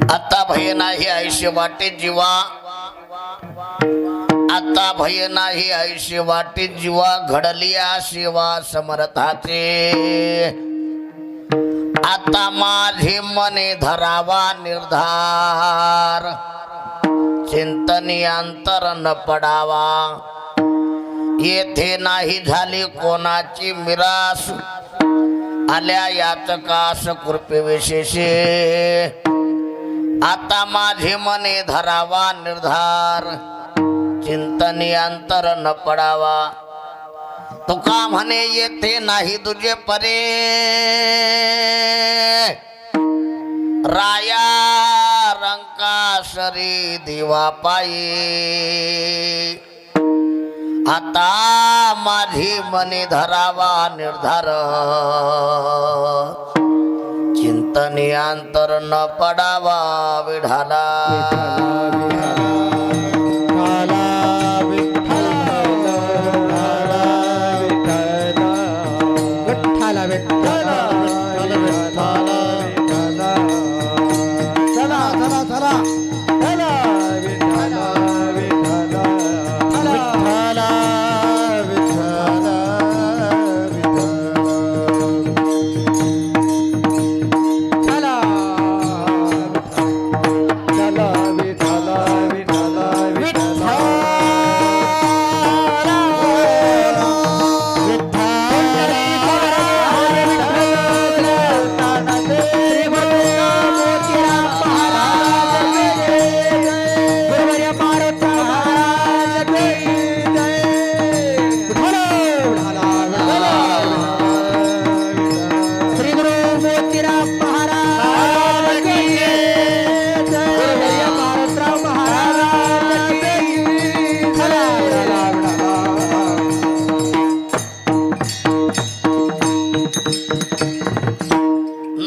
आता भय नाही आयुष्य वाटे जीवा, आता भय नाही आयुष्य वाटे जीवा, घडलिया सेवा समर्थाचे। आता माझे मने धरावा निर्धार, चिंतनी अंतर न पडावा। येथे नाही झाली कोणाची मिरास, आल्या याचकास कृपे विशेषे। आता माझे मने धरावा निर्धार, चिंतनी अंतर न पडावा। तुका म्हणे येथे नाही तुझे परे, राया रंकासरी दिवा पायी। आता माझी मने धरावा निर्धार, चिंतनी अंतर न पडावा विढाला।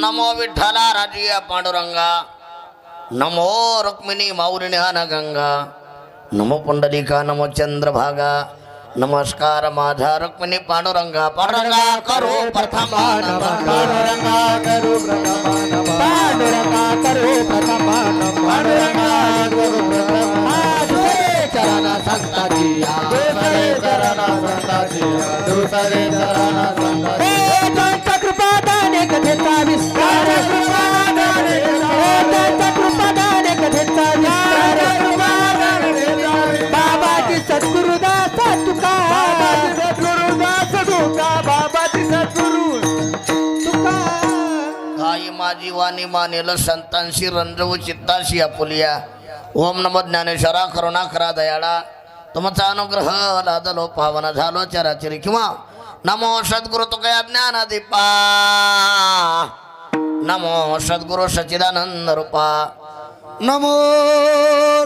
नमो विठ्ठला राजिया पांडुरंगा, नमो रुक्मिणी माऊलिन्यान गंगा, नमो पुंडलिका नमो चंद्रभागा। नमस्कार माझा रुक्मिणी पांडुरंगा, पांडुरंगा करो प्रथम पांडुरंगा करो प्रथम पांडुरंगा करो प्रथम पांडुरंगा करो प्रथम। दुसरे चरण संताची, दुसरे चरण संताची, दुसरे चरण संताची। त्यांच्या कृपादाने कथेचा विस्तार, त्यांच्या कृपादाने कथेचा विस्तार। बाबाजी सद्गुरुदास तुका, बाबाजी सद्गुरुदास तुका, बाबाजी सद्गुरु तुका। काही माझी वाणी मानेल संतांशी रंजवू चित्ताशी आपुलिया। ओम नमो ज्ञानेश्वरा करुणा करा दयाळा, तुमचा अनुग्रह लादलो पावन झालो चराचरी किंवा। नमो सद्गुरु तुकया ज्ञानदीपा, नमो सद्गुरु सच्चिदानंद रूपा, नमो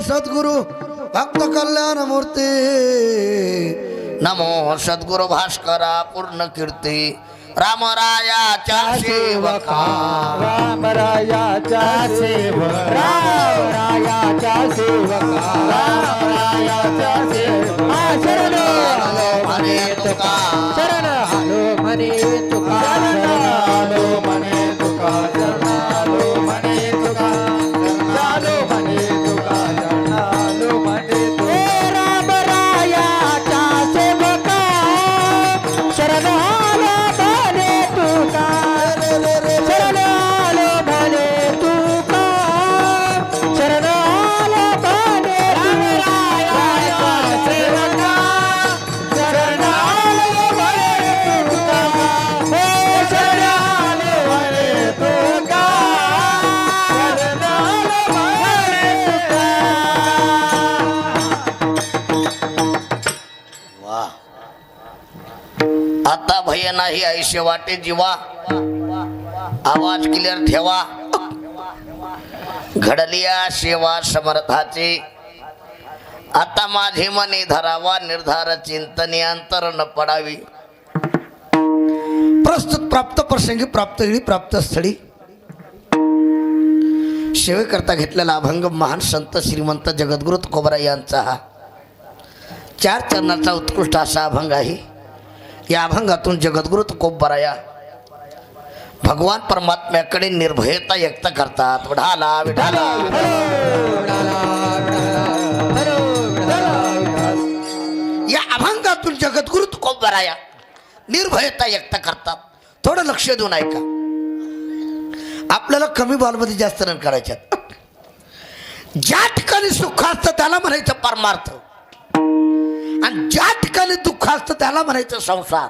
सद्गुरु भक्त कल्याण मूर्ती, नमो सद्गुरु भास्करा पूर्ण कीर्ती। रामरायाच्या सेवका, रामरायाच्या सेवका, रामरायाच्या सेवका, रामरायाच्या सेवका। शरण आलो म्हणे तुका, शरण आलो म्हणे तुका, शरण आलो म्हणे तुका, शरण आलो म्हणे तुका, शरण आलो म्हणे तुका, शरण आलो म्हणे तुका। रामरायाच्या सेवका, शरण आलो म्हणे तुका, शरण आलो म्हणे तुका, शरण आलो म्हणे रामरायाच्या सेवका, शरण आलो म्हणे तुका, हो शरण आलो म्हणे तुका, शरण आलो म्हणे तुका। वा आता भय नाही आयुष्य वाटे जीवा, आवाज क्लिअर ठेवा। घडलिया सेवा समर्थाची, आता माझे मने धरावा निर्धार, चिंतनी अंतर न पडावी। प्रस्तुत प्राप्त प्रसंगी प्राप्त वेळी प्राप्त स्थळी सेवेकरता घेतलेला अभंग महान संत श्रीमंत जगद्गुरु तुकोबरा यांचा हा 4 चरणाचा उत्कृष्ट असा अभंग आहे। या अभंगातून जगद्गुरु तुकोबराया भगवान परमात्म्याकडे निर्भयता व्यक्त करतात. विठाला विठाला. या अभंगातून जगद्गुरु तुकोबराया निर्भयता व्यक्त करतात. थोडं लक्ष देऊन ऐका. आपल्याला कमी बॉलमध्ये जास्त रन करायच्यात. ज्या ठिकाणी सुख असतं त्याला म्हणायचं परमार्थ, आणि ज्या ठिकाणी दुःख असतं त्याला म्हणायचं संसार.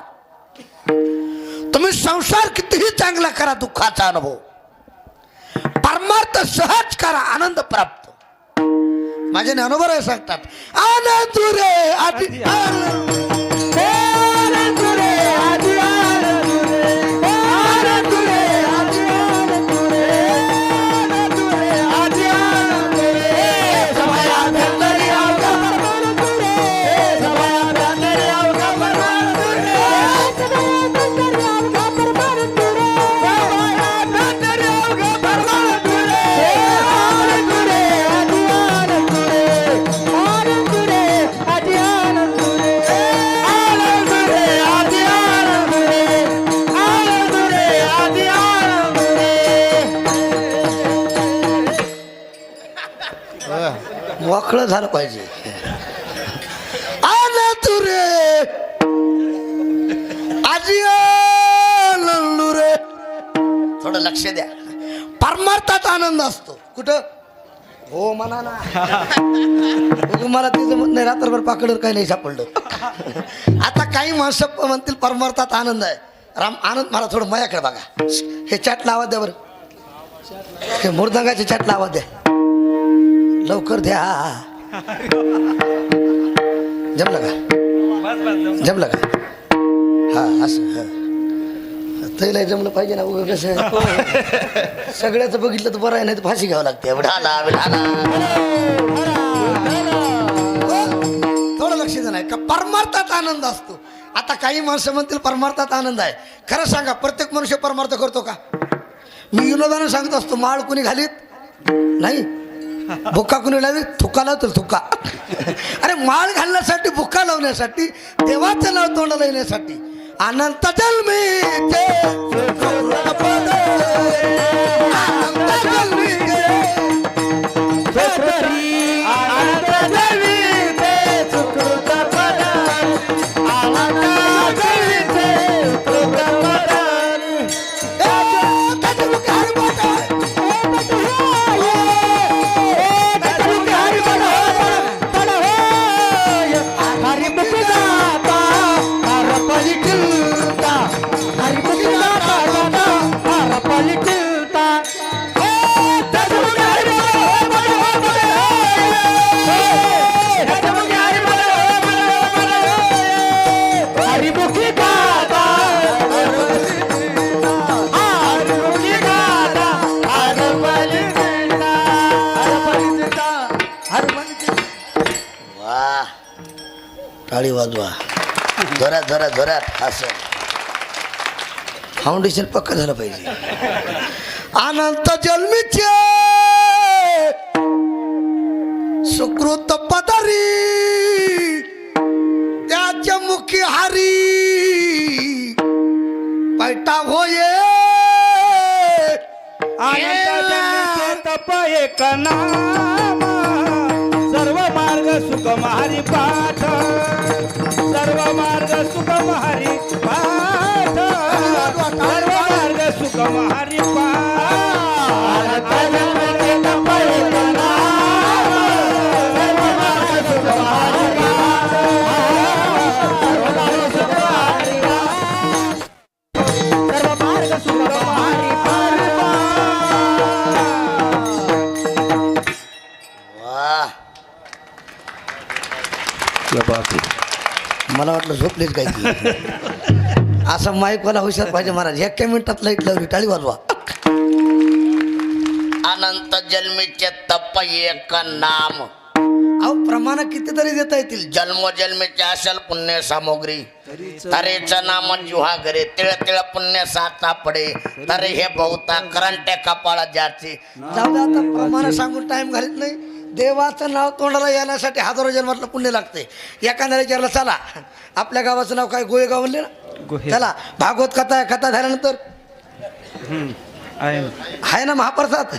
तुम्ही संसार कितीही चांगला करा, दुःखाचा अनुभव. परमार्थ सहज करा, आनंद प्राप्त. माझे ज्ञानोबा सांगतात, आनंद रे आधी आनंद. वाकळं झालं पाहिजे. आनंद रे आजी आनंद रे. थोडं लक्ष द्या. परमार्थात आनंद असतो. कुठं हो म्हणा ना. तुम्हाला तिचं म्हणत नाही, रात्रभर पाकडं काही नाही सापडलं. आता काही माणसं म्हणतील परमार्थात आनंद आहे. राम आनंद मला थोडं माझ्याकडे बघा. हे चॅटला आवाज द्या बरं. हे मृदंगाचे चॅटला आवाज द्या लवकर द्या. जमलं का? जमलं का? हा असं तैला जमलं पाहिजे ना. उगं कसं सगळ्याचं बघितलं तर बरं आहे, नाही तर फाशी घ्यावं लागते. विढाला विढाला. थोडं लक्ष देणार का परमार्थात आनंद असतो. आता काही माणसं म्हणतील परमार्थात आनंद आहे. खरं सांगा, प्रत्येक मनुष्य परमार्थ करतो का? मी विनोदानं सांगत असतो, माळ कुणी घालीत नाही, भुक्का कुणी लावी, थुक्का लावतो थुक्का. अरे माळ घालण्यासाठी, भुक्का लावण्यासाठी, देवाचं नाव तोंडाला येण्यासाठी. अनंत जन्मीचे टाळी वाजवा. जोरात जोरात जोरात. असं फाउंडेशन पक्का झालं पाहिजे. अनंत जन्मीचे सुकृत पदारी, त्याच्या मुखी हारी पैटा होये. तप एक नाम, सर्व मार्ग सुगम हरी पाठ, सर्व मार्ग सुगम हरी पाठ, सर्व मार्ग सुगम हरी पाठ. तप एक नाम, सर्व मार्ग सुगम हरी पाठ, सर्व मार्ग सुगम हरी पाठ, सर्व मार्ग सुगम हरी पाठ. मला वाटलं झोपलेच काय की. असं माईकवाला हुशार पाहिजे महाराज. एका मिनिटात लाईट लावली, टाळी वाजवा. अनंत जन्मीचे तप एक नाम. अहो प्रमाण कितीतरी देता येतील. जन्मोजन्मीचे असेल पुण्य सामग्री, तरेचं नाम जुहा घरे, तिळ तिळ पुण्य साचा पडे, तरे हे बहुता करंटे कपाळा ज्याचे. जाऊ दे आता, प्रमाण सांगून टाइम घालीत नाही. देवाचं नाव तोंडाला येण्यासाठी हजारो जन्मातलं पुण्य लागते. एखाद्याला विचारलं, चला आपल्या गावाचं नाव काय, गोळेगाव म्हणले ना, चला भागवत कथा आहे, कथा झाल्यानंतर आहे ना. आहे ना महाप्रसाद.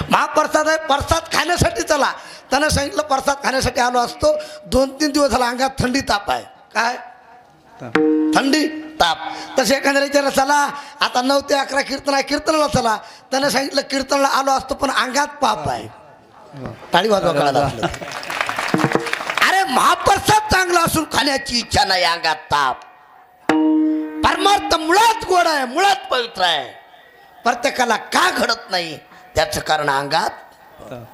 महाप्रसाद आहे. प्रसाद खाण्यासाठी चला. त्यानं सांगितलं प्रसाद खाण्यासाठी आलो असतो. 2-3 दिवस झाला अंगात थंडी ताप आहे. काय थंडी ताप. तसे एखाद्या विचारला चला आता 9 ते 11 कीर्तन आहे, कीर्तनाला चला. त्यानं सांगितलं कीर्तनाला आलो असतो पण अंगात पाप आहे. टाळी वाजवा कळाला. अरे महाप्रसाद चांगला असून खाण्याची इच्छा नाही, अंगात ताप. परमार्थ मुळात गोड आहे, मुळात पवित्र आहे. प्रत्येकाला का घडत नाही त्याचं कारण अंगात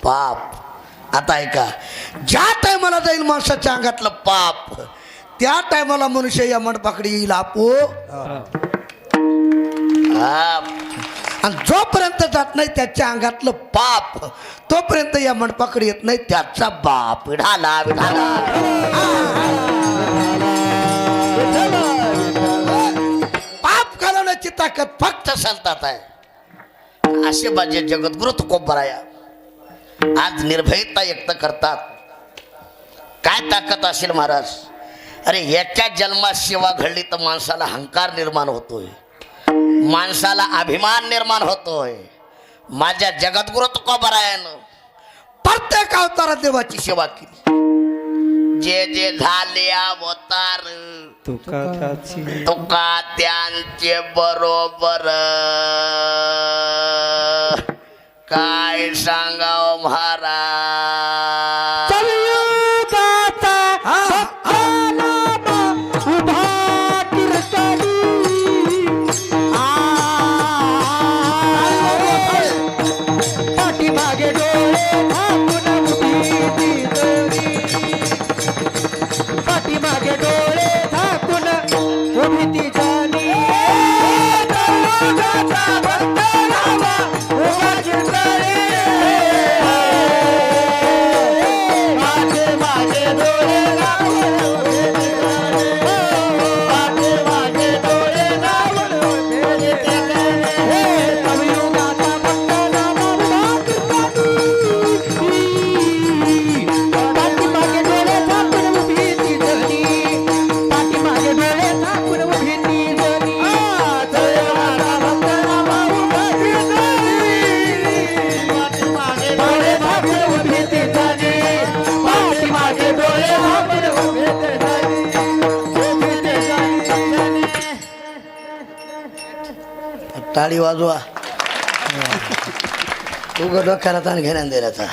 पाप. आता ऐका, ज्या टायमाला जाईल माणसाच्या अंगातलं पाप त्या टायमाला मनुष्य या मंडपाकडे येईल आपो. आणि जोपर्यंत जात नाही त्याच्या अंगातलं पाप तोपर्यंत या मंडपाकडे येत नाही त्याचा बाप. विढाला विढाला. पाप घालवण्याची ताकद फक्त संतात आहे. असे माझे जगद्गुरु तुकोबराया आज निर्भयता व्यक्त करतात. काय ताकद असेल महाराज. अरे एका जन्मात सेवा घडली तर माणसाला अहंकार निर्माण होतोय, माणसाला अभिमान निर्माण होतोय. माझ्या जगद्गुरु तुकोबरायानं प्रत्येक अवतारात देवाची सेवा केली. जे जे झाले अवतार तुका त्यांचे बरोबर काय सांगाव महाराज. टाळी वाजवा. उघड डोक्याला ताण घेण्यान द्यायचा.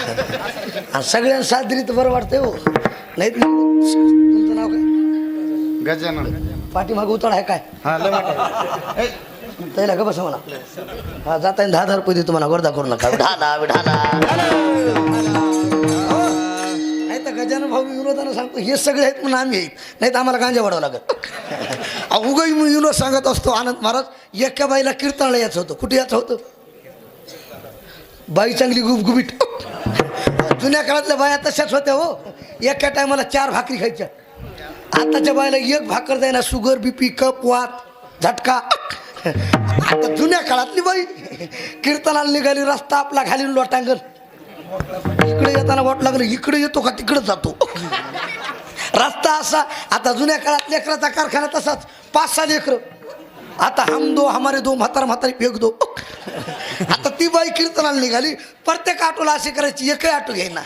आणि सगळ्यांना साथ दिली तर बरं वाटतंय हो. नाही तुमचं नाव काय? गजानन. पाठीमाग उतळ आहे काय? त्याला का बसा म्हणा. हा जाता 10,000 रुपये देतो म्हणा. गर्दा करू नका. विढाला विढाला. नाही तर गजानन भाऊ विनोदानं सांगतो हे सगळे आहेत म्हणून आम्ही येईल, नाही तर आम्हाला गांजा वाढावं लागत. उगा विनोद सांगत असतो आनंद महाराज. एका बाईला कीर्तनाला यायचं होतं. कुठे यायचं होतं? बाई चांगली गुबगुबीट. जुन्या काळातल्या बाया तशाच होत्या हो. एका टायमाला 4 भाकरी खायच्या. आताच्या बायला 1 भाकर द्यायला शुगर बीपी कप वात झटका. आता जुन्या काळातली बाई कीर्तनाला निघाली, रस्ता आपला घालीन लोटांगण. इकडे येताना वाट लागलं इकडे येतो का तिकडे जातो. रस्ता असा. आता जुन्या काळात लेकराचा कारखाना तसाच. 5-6 लेकरं. आता हम दो हमारे दो म्हातारा म्हातारी फेक दो. आता ती बाई कीर्तनाला निघाली. प्रत्येक ऑटोला अशी करायची, एकही ऑटो घ्यायना.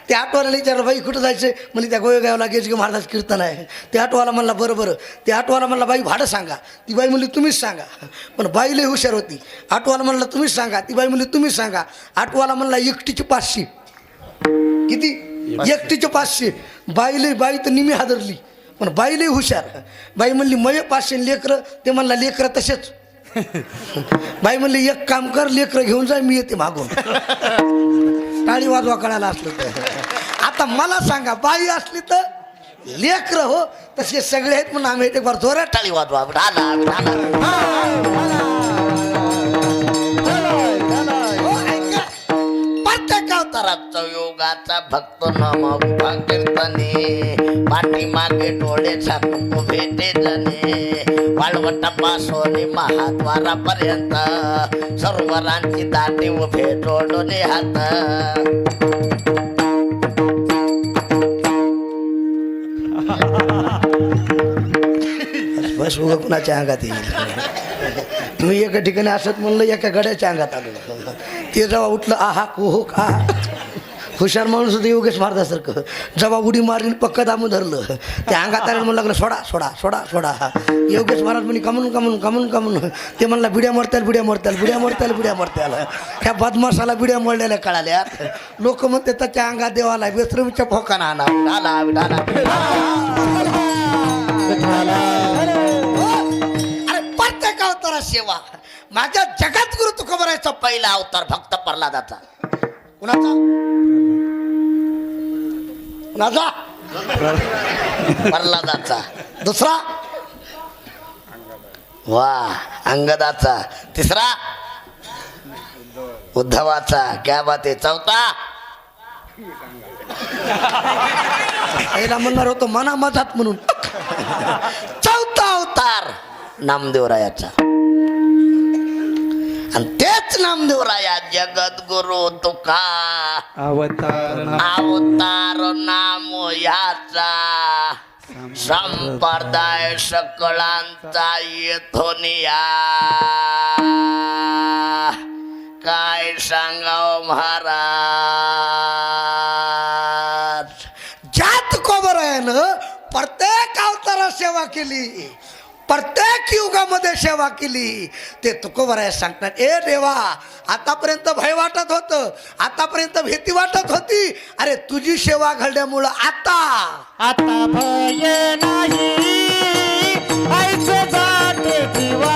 त्या ऑटोवाला विचारलं बाई कुठं जायचं म्हणजे त्या गोवेगावला गेजगे महाराज कीर्तन आहे. त्या ऑटोवाला म्हणला बरं. त्या ऑटोवाला म्हणला बाई भाडं सांगा. ती बाई म्हणली तुम्हीच सांगा. पण बाई लई हुशार होती. ऑटोवाला म्हणला तुम्हीच सांगा. ती बाई म्हणली तुम्हीच सांगा. ऑटोवाला म्हणला एकटीचे 500. किती? एकटीचे 500. बाई तर निमी हादरली. पण बाई लई हुशार. बाई म्हणली मये 500 लेकरं. ते म्हणला लेकरं तसेच. बाई म्हणली एक काम कर लेकरं घेऊन जाय मी येते मागून. टाळी वाजवा कळायला असलं तर. आता मला सांगा बाई असली तर लेकरं हो तसे सगळे आहेत म्हणून आम्ही एक बार जोरात टाळी वाजवा. प्रत्येक अवताराचा योगाचा भक्त नाम कीर्तने पाठीमागे डोळे झाकून भेटे जाणे. वाळवटापासून महाद्वारापर्यंत सरोवरांची दाटे उभे जोडले हात. बस उगा कुणाच्या अंगात येईल. मी एका ठिकाणी असत म्हणलं एका गड्याच्या अंगात आलो. ते जेव्हा उठलं आहा कुहू का हुशार माणूस होतं योगेश महाराजासारखं. जेव्हा उडी मारली पक्क दामून धरलं त्या अंगात आलं म्हणून लागलं सोडा सोडा सोडा सोडा. योगेश महाराज म्हणे कमून कमून कमून कमून. ते म्हणला बिड्या मरत्याल बिड्या मरत्याल बिड्या मरत्याल बिड्या मरत्याल. ह्या बदमाशाला बिड्या मरलेल्या कळाल्या. लोक म्हणते त्याच्या अंगात देवाला बेसरमीच्या फोकाना आणा विठाला विठाला. अरे प्रत्येक अवतारा सेवा. माझ्या जगात गुरु तुकोबरायचा पहिला अवतार फक्त प्रल्हादाचा. कुणाचा कुणाचा प्रल्हादाचा. दुसरा वा अंगदाचा. तिसरा उद्धवाचा. क्या बात आहे. चौथा पहिला म्हणणार होतो मना मजात म्हणून. चौथा अवतार नामदेवरायाचा. आणि तेच नामदेवराया जगद्गुरु तुका अवतार अवतार नाम याचा संप्रदाय सकळांचा येथोनिया. काय सांगाव महाराज. ज्यात कोबरायानं प्रत्येक अवतारात सेवा केली, प्रत्येक युगामध्ये सेवा केली. ते तुकोबराया सांगतात ए देवा आतापर्यंत भय वाटत होतं, आतापर्यंत भीती वाटत होती. अरे तुझी सेवा घडल्यामुळं आता भय नाही ऐसे जाते जीवा.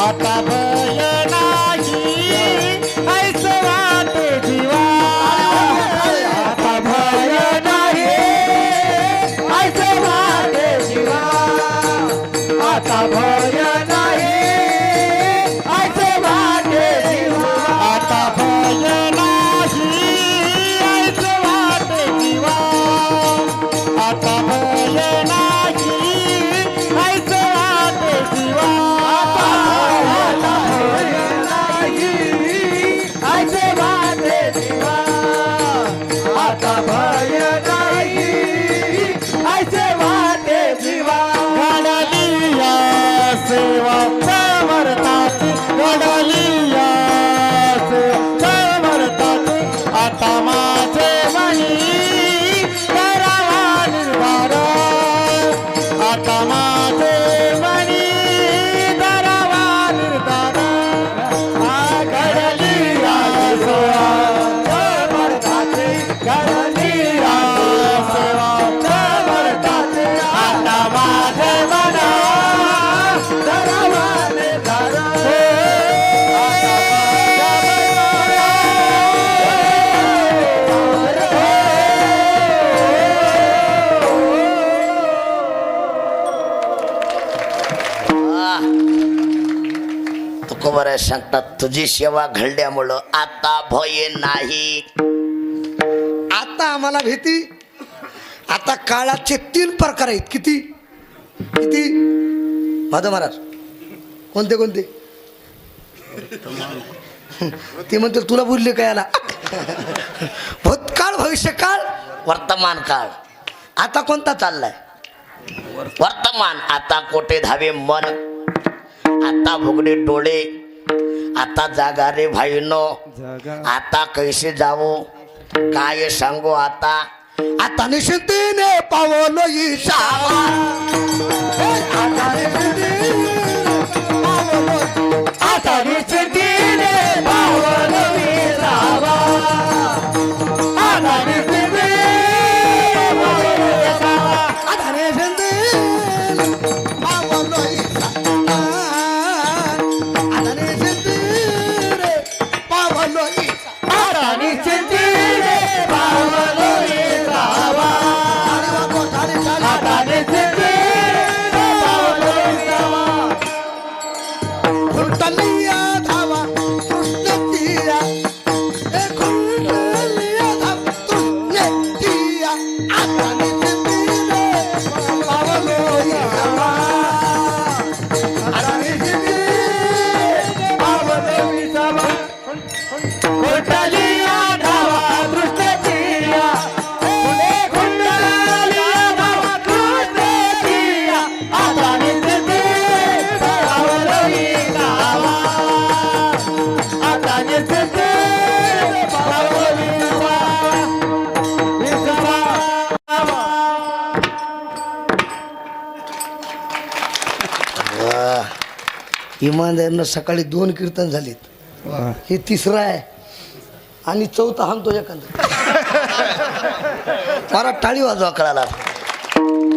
आता भय नाही ऐसे वाटे जीवा. आता भय नाही ऐसे वाटे जीवा. आता भय नाही ऐसे वाटे जीवा. आता भय नाही ऐसे वाटे जीवा. आता भय नाही ऐसे वाटे जीवा. आता भय नाही ऐसे वाटे जीवा. आता भय नाही ऐसे वाटे जीवा. घडलिया सेवा समर्थाची. घडलिया सेवा समर्थाची. आता माझे मनी करावा निर्धार. आता माझे मनी करावा निर्धार. घडलिया सेवा समर्थाची. घडलिया सेवा समर्थाची. आता माझे मना करावा निर्धार. तुकोबराया सांगतात तुझी सेवा घडल्यामुळं आता भय नाही. आता आम्हाला भीती. आता काळाचे 3 प्रकार आहेत. किती किती माधव महाराज कोणते कोणते. ते म्हणते तुला बोलले काय याला. भूतकाळ भविष्यकाळ वर्तमान काळ. आता कोणता चाललाय. वर्तमान आता कोठे धावे मन. आता भुगडे डोळे. आता जागा रे भाईनो. आता कैसे जावो काय सांगू. आता आता निश्चितीने पावलो ईशावा. आता निश्चितीने पावलो. आता निश्चितीने पावलो ईशावा. आता निश्चितीने पावलो ईशावा. आता निश्चितीने पावलो ईशावा. आता निश्चितीने पावलो ईशावा. आता निश्चितीने पावलो ईशावा. आता निश्चितीने पावलो ईशावा. फुटलिया इमानदारीनं सकाळी 2 कीर्तन झालीत, हे तिसरं आहे आणि चौथा हाणतो एखादं. मला टाळी वाजवा कळाला.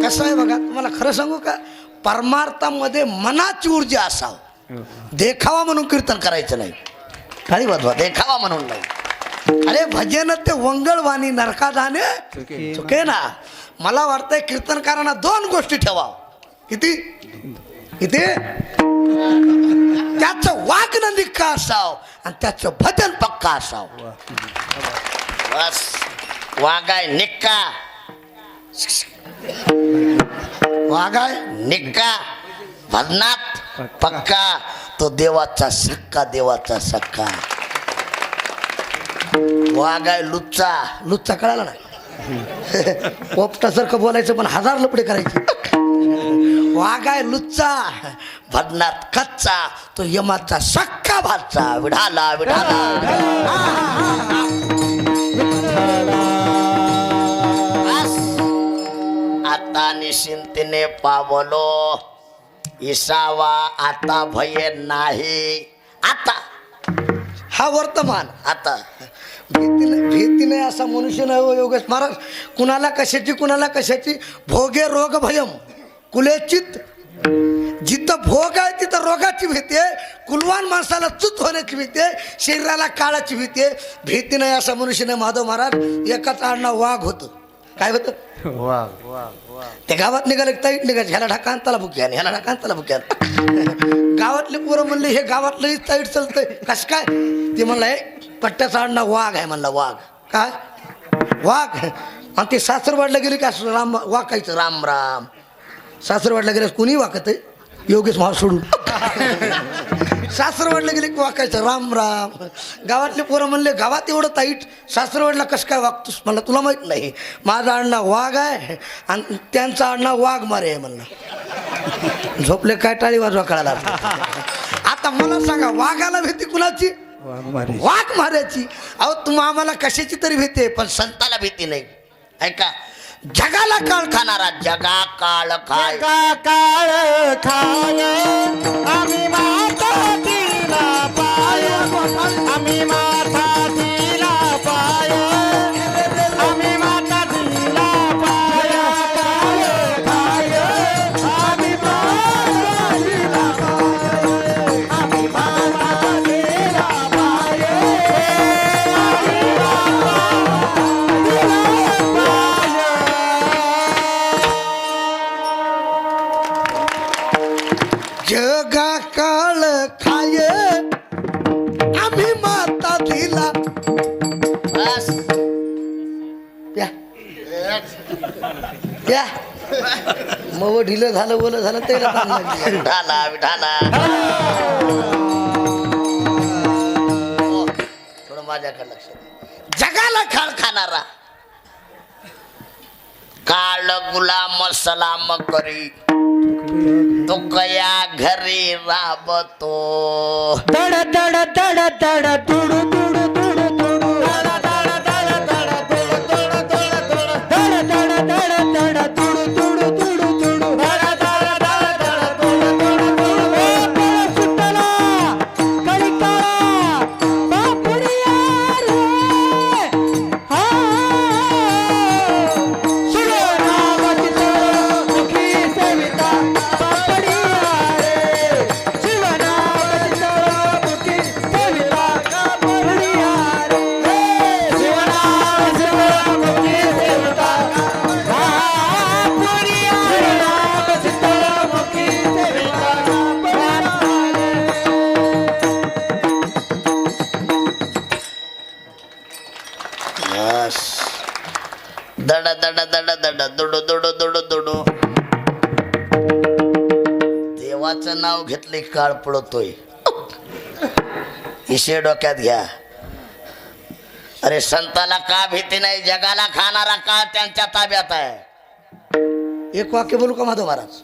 कसं आहे बघा, तुम्हाला खरं सांगू का, परमार्थामध्ये मनाची ऊर्जा असावं. देखावा म्हणून कीर्तन करायचं नाही. टाळी वाजवा, देखावा म्हणून नाही. अरे भजन ते वंगळवाणी नरका जाणे चुके ना. मला वाटतंय कीर्तनकारांना 2 गोष्टी ठेवा. किती किती? त्याचं वागणं निक्का असावं आणि त्याचं भजन पक्का असावं. बस वागाय निक्का, वागाय निक्का, भजनात पक्का, तो देवाचा सक्का, देवाचा सक्का. वागाय लुच्चा, लुच्चा कळाला ना, पोपटासारखं बोलायचं पण 1000 लपडे करायचे. वागाय लुच्चा, भजनात कच्चा, तो यमाचा सक्का भाचा. विढाला विढाला. आता निश्चिंतीने पावलो, इसावा आता भय नाही. आता हा वर्तमान. आता भीती नाही असा मनुष्य नाही हो योगेश महाराज. कुणाला कशाची, कुणाला कशाची. भोगे रोग भयम कुलेचित. जिथं भोग आहे तिथं रोगाची भीती आहे. कुलवान माणसाला चूत होण्याची भीती आहे. शरीराला काळाची भीती आहे. भीती नाही असा मनुष्य नाही. माधव महाराज एकाच आडनाव वाघ होतं. काय होतं? त्या गावात निघाले ताईट निघायचे, ह्याला ढाका त्याला बुक्या, ह्याला ढाका त्याला बुक्या. गावातले पोरं म्हणले हे गावातलं ताईट चालतंय. कसं काय? ते म्हणलं हे पट्ट्याचा आडनाव वाघ आहे. म्हणला वाघ. काय वाघ? आणि ते सासरवाडला गेले की असं राम वाकायचं, राम राम. सासरवाडला गेल्यास कुणी वाकत आहे? योगेश महाराज सोडून. सासरवाडला गेले की वाकायचं, राम राम. गावातले पोरं म्हणले गावात एवढं ताईट, सासरवाडला कसं काय वागतोस? म्हणलं तुला माहीत नाही, माझं आडनाव वाघ आहे आणि त्यांचं आडनाव वाघ मारे आहे. म्हणलं झोपले काय, टाळी वाजवा कळाला. आता मला सांगा, वाघाला भीती कुणाची? वाघ मारायची. अहो तुम्ही आम्हाला कशाची तरी भीती आहे, पण संताला भीती नाही. ऐका, जगाला काळ खाणारा, जगा काळ खाय, काळ खाय, आम्ही माता तिला पाय, आम्ही माता तिला पाय, आम्ही माता तिला पाय, काळ खाय, आम्ही माता तिला पाय, आम्ही माता तिला पाय, जगा काळ खाय, आम्ही माता दिला. बस प्या प्या. मग ढिलं झालं, ओलं झालं, त्याला ढाला ढाला. थोडं माझ्याकडे लक्ष दे. जगाला खाळ खाणारा, काळ गुलाम सलाम करी, तो कया घरी राबतो. दड दड दड दड तुडू तुडू तुडू तुडू, दड दड दड दड तुडू तुडू तुडू, दड दड दड दड तुडू तुडू तुडू तुडू, दड दड दड दड तुडू तुडू तुडू. सुटला कळिकाळा बापुडिया रे, हा शिवरामाची मुखी सेविता बापुडिया रे, शिवरामाची मुखी सेविता बापुडिया रे, शिवरामाची मुखी सेविता बापुडिया रे, शिवरामाची मुखी सेविता बापुडिया रे. बस. दड दड दड दड दुडू दुडू दुडू दुडू. देवाचं नाव घेतले काळ पडतोय. इशे डोक्यात घ्या. अरे संताला का भीती नाही? जगाला खाणारा काळ त्यांच्या ताब्यात आहे. एक वाक्य बोलू का माधव महाराज?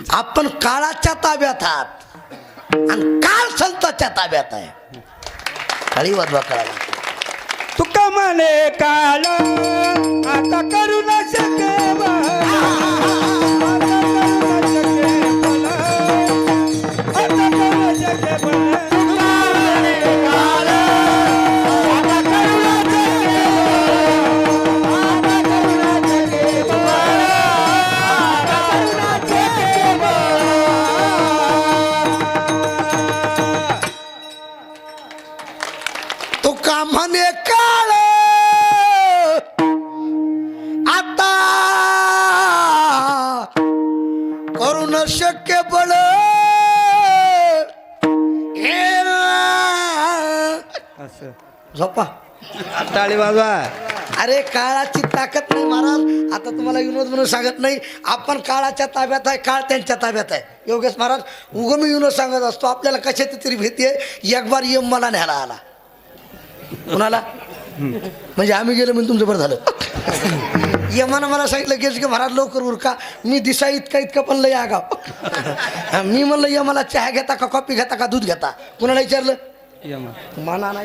आपण काळाच्या ताब्यात आहात आणि काळ संताच्या ताब्यात आहे. काळी वाजवा कळाला. तुका म्हणे काळ आता करू न शके बा, आता करू न शके मला. झोपा. टाळी वाजवा. अरे काळाची ताकद नाही महाराज. आता तुम्हाला विनोद म्हणून सांगत नाही, आपण काळाच्या ताब्यात आहे, काळ त्यांच्या ताब्यात आहे. योगेश महाराज उगं मी विनोद सांगत असतो, आपल्याला कशाची तरी भीती आहे. एक बार यम मला न्यायला आला. कुणाला म्हणजे आम्ही गेलो म्हणून तुमचं बरं झालं. यमानं मला सांगितलं गेलं की महाराज लवकर उरका. मी दिसा इतका पण लय आगाव. मी म्हणलं यमाला चहा घेता का कॉफी घेता का दूध घेता. कुणाला विचारलं मना ना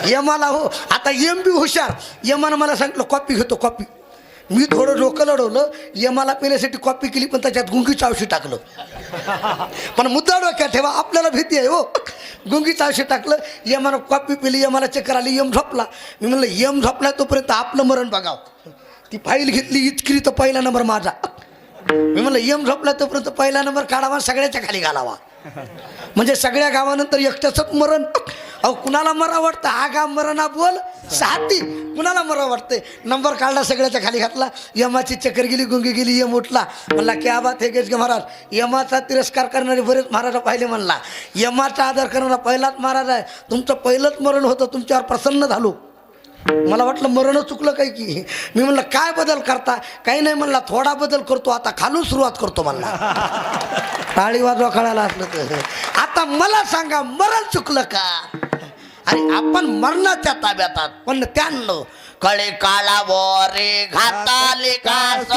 यमाला हो. आता यम बी हुशार. यमानं मला सांगितलं कॉफी घेतो कॉफी. मी थोडं डोकं लढवलं. यमाला पिण्यासाठी कॉफी केली पण त्याच्यात गुंगीचं औषध टाकलं. पण मुद्दा डोक्यात ठेवा, आपल्याला भीती आहे हो. गुंगीचं औषध टाकलं. यमानं कॉफी पिली. यमाला चक्कर आली. यम झोपला. मी म्हणलं यम झोपलाय तोपर्यंत आपलं मरण बघावं. ती फाईल घेतली इचकरी तर पहिला नंबर माझा. मी म्हणलं यम झोपला तोपर्यंत पहिला नंबर काढावा, सगळ्याच्या खाली घालावा. म्हणजे सगळ्या गावानंतर एकट्याच मरण. अहो कुणाला मरा वाटतं. हा गाव मरणा बोल साथी. कुणाला मरा वाटतंय. नंबर काढला, सगळ्याच्या खाली घातला. यमाची चक्कर गेली, गुंगी गेली. यम उठला. म्हणला क्या बात हे गेच गे महाराज. यमाचा तिरस्कार करणारे बरेच महाराज पाहिले. म्हणला यमाचा आदर करणारा पहिलाच महाराज आहे. तुमचं पहिलंच मरण होतं, तुमच्यावर प्रसन्न झालो. मला वाटलं मरण चुकलं काय की. मी म्हणलं काय बदल करता. काही नाही म्हणला, थोडा बदल करतो, आता खालून सुरुवात करतो म्हणला. टाळी वाजवा कळायला असलं तर. आता मला सांगा मरण चुकलं का. अरे आपण मरणाच्या ताब्यात आहात. पण त्यांनो कळे काळावर घाताले कास